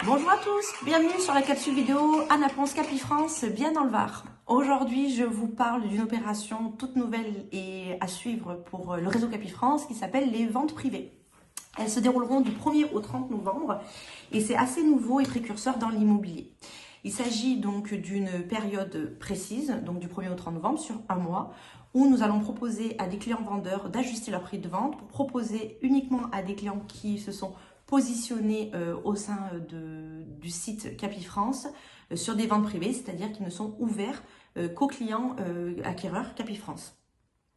Bonjour à tous, bienvenue sur la capsule vidéo Anna Ponce Capifrance, bien dans le Var. Aujourd'hui, je vous parle d'une opération toute nouvelle et à suivre pour le réseau Capifrance qui s'appelle les ventes privées. Elles se dérouleront du 1er au 30 novembre et c'est assez nouveau et précurseur dans l'immobilier. Il s'agit donc d'une période précise, donc du 1er au 30 novembre sur un mois, où nous allons proposer à des clients vendeurs d'ajuster leur prix de vente pour proposer uniquement à des clients qui se sont positionnés au sein du site Capifrance sur des ventes privées, c'est-à-dire qui ne sont ouverts qu'aux clients acquéreurs Capifrance.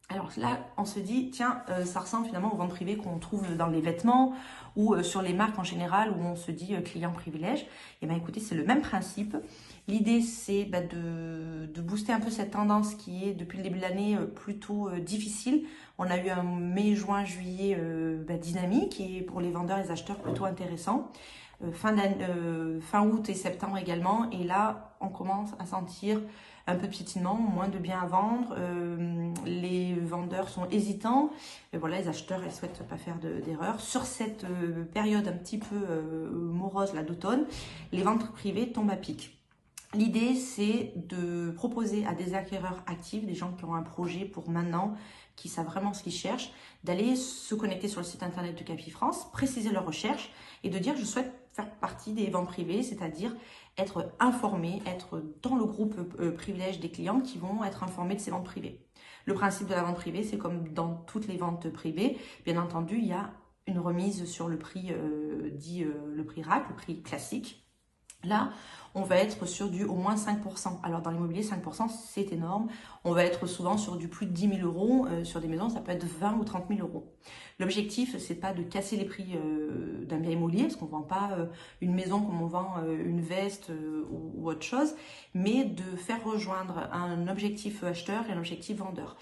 Alors là, on se dit, tiens, ça ressemble finalement aux ventes privées qu'on trouve dans les vêtements ou sur les marques en général où on se dit client privilège. Et bien écoutez, c'est le même principe. L'idée, c'est de booster un peu cette tendance qui est depuis le début de l'année plutôt difficile. On a eu un mai, juin, juillet dynamique et pour les vendeurs et les acheteurs plutôt intéressant. Fin août et septembre également. Et là, on commence à sentir un peu de piétinement, moins de biens à vendre. Les vendeurs sont hésitants. Et voilà, les acheteurs, elles ne souhaitent pas faire d'erreur. Sur cette période un petit peu morose là d'automne, les ventes privées tombent à pic. L'idée, c'est de proposer à des acquéreurs actifs, des gens qui ont un projet pour maintenant, qui savent vraiment ce qu'ils cherchent, d'aller se connecter sur le site internet de Capifrance, préciser leurs recherches et de dire je souhaite faire partie des ventes privées, c'est-à-dire être informé, être dans le groupe privilège des clients qui vont être informés de ces ventes privées. Le principe de la vente privée, c'est comme dans toutes les ventes privées, bien entendu, il y a une remise sur le prix le prix RAC, le prix classique. Là, on va être sur du au moins 5%. Alors dans l'immobilier, 5%, c'est énorme. On va être souvent sur du plus de 10 000 euros. Sur des maisons, ça peut être 20 ou 30 000 euros. L'objectif, c'est pas de casser les prix d'un bien immobilier, parce qu'on ne vend pas une maison comme on vend une veste ou autre chose, mais de faire rejoindre un objectif acheteur et un objectif vendeur.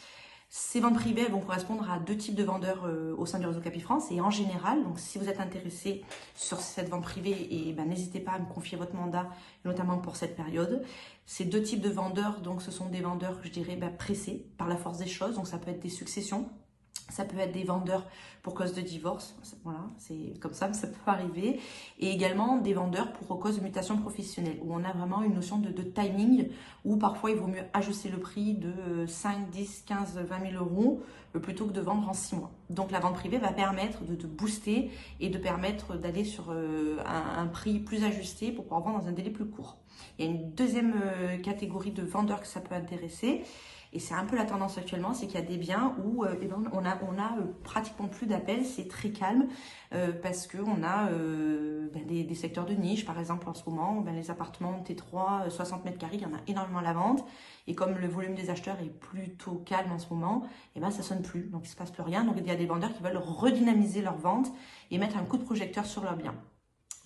Ces ventes privées elles vont correspondre à deux types de vendeurs au sein du réseau Capifrance et en général, donc si vous êtes intéressé sur cette vente privée, n'hésitez pas à me confier votre mandat, notamment pour cette période. Ces deux types de vendeurs, donc ce sont des vendeurs, je dirais, pressés par la force des choses, donc ça peut être des successions. Ça peut être des vendeurs pour cause de divorce, voilà, c'est comme ça peut arriver. Et également des vendeurs pour cause de mutation professionnelle, où on a vraiment une notion de timing, où parfois il vaut mieux ajuster le prix de 5, 10, 15, 20 000 euros plutôt que de vendre en 6 mois. Donc la vente privée va permettre de booster et de permettre d'aller sur un prix plus ajusté pour pouvoir vendre dans un délai plus court. Il y a une deuxième catégorie de vendeurs que ça peut intéresser. Et c'est un peu la tendance actuellement, c'est qu'il y a des biens où on a pratiquement plus d'appels, c'est très calme parce qu'on a des secteurs de niche, par exemple en ce moment, les appartements T3, 60 mètres carrés, il y en a énormément à la vente. Et comme le volume des acheteurs est plutôt calme en ce moment, ça sonne plus, donc il ne se passe plus rien. Donc il y a des vendeurs qui veulent redynamiser leur vente et mettre un coup de projecteur sur leurs biens.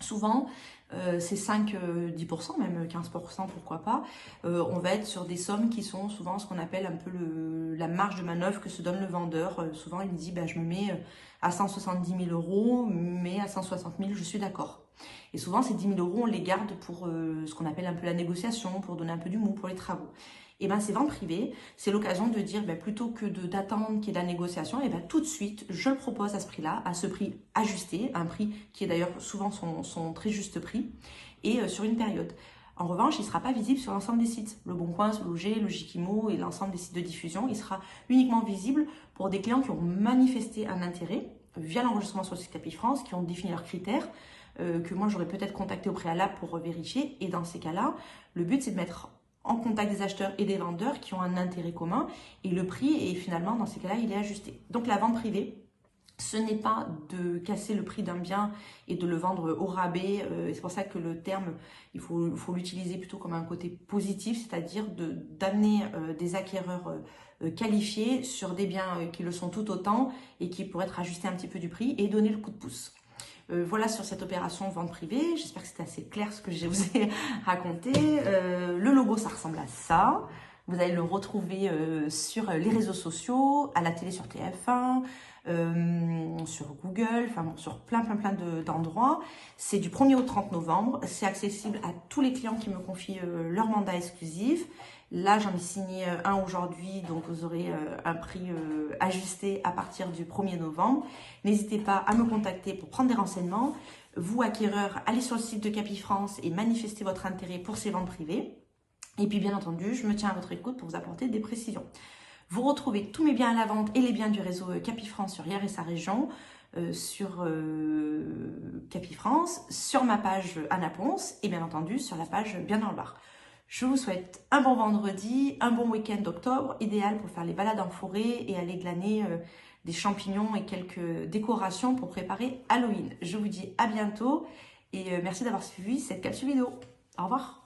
Souvent, c'est 5-10%, même 15%, pourquoi pas. On va être sur des sommes qui sont souvent ce qu'on appelle un peu la marge de manœuvre que se donne le vendeur. Souvent, il me dit, je me mets à 170 000 euros, mais à 160 000, je suis d'accord. Et souvent, ces 10 000 euros, on les garde pour ce qu'on appelle un peu la négociation, pour donner un peu du mou, pour les travaux. Et ces ventes privées, c'est l'occasion de dire, plutôt que d'attendre qu'il y ait de la négociation, tout de suite, je le propose à ce prix-là, à ce prix ajusté, un prix qui est d'ailleurs souvent son très juste prix, et sur une période. En revanche, il ne sera pas visible sur l'ensemble des sites. Le Boncoin, le Loger, le Jikimo et l'ensemble des sites de diffusion, il sera uniquement visible pour des clients qui ont manifesté un intérêt via l'enregistrement sur le site Capifrance, qui ont défini leurs critères, que moi j'aurais peut-être contacté au préalable pour vérifier. Et dans ces cas-là, le but c'est de mettre en contact des acheteurs et des vendeurs qui ont un intérêt commun et le prix est finalement dans ces cas-là il est ajusté. Donc la vente privée, ce n'est pas de casser le prix d'un bien et de le vendre au rabais. C'est pour ça que le terme, il faut l'utiliser plutôt comme un côté positif, c'est-à-dire d'amener des acquéreurs qualifiés sur des biens qui le sont tout autant et qui pourraient être ajustés un petit peu du prix et donner le coup de pouce. Voilà sur cette opération vente privée. J'espère que c'est assez clair ce que je vous ai raconté. Le logo, ça ressemble à ça. Vous allez le retrouver sur les réseaux sociaux, à la télé sur TF1, sur Google, enfin bon, sur plein d'endroits. C'est du 1er au 30 novembre. C'est accessible à tous les clients qui me confient leur mandat exclusif. Là, j'en ai signé un aujourd'hui, donc vous aurez un prix ajusté à partir du 1er novembre. N'hésitez pas à me contacter pour prendre des renseignements. Vous, acquéreurs, allez sur le site de Capifrance et manifestez votre intérêt pour ces ventes privées. Et puis, bien entendu, je me tiens à votre écoute pour vous apporter des précisions. Vous retrouvez tous mes biens à la vente et les biens du réseau Capifrance sur Hyères et sa région, sur Capifrance, sur ma page Anna Ponce et bien entendu sur la page Bien dans le Var. Je vous souhaite un bon vendredi, un bon week-end d'octobre, idéal pour faire les balades en forêt et aller glaner des champignons et quelques décorations pour préparer Halloween. Je vous dis à bientôt et merci d'avoir suivi cette capsule vidéo. Au revoir.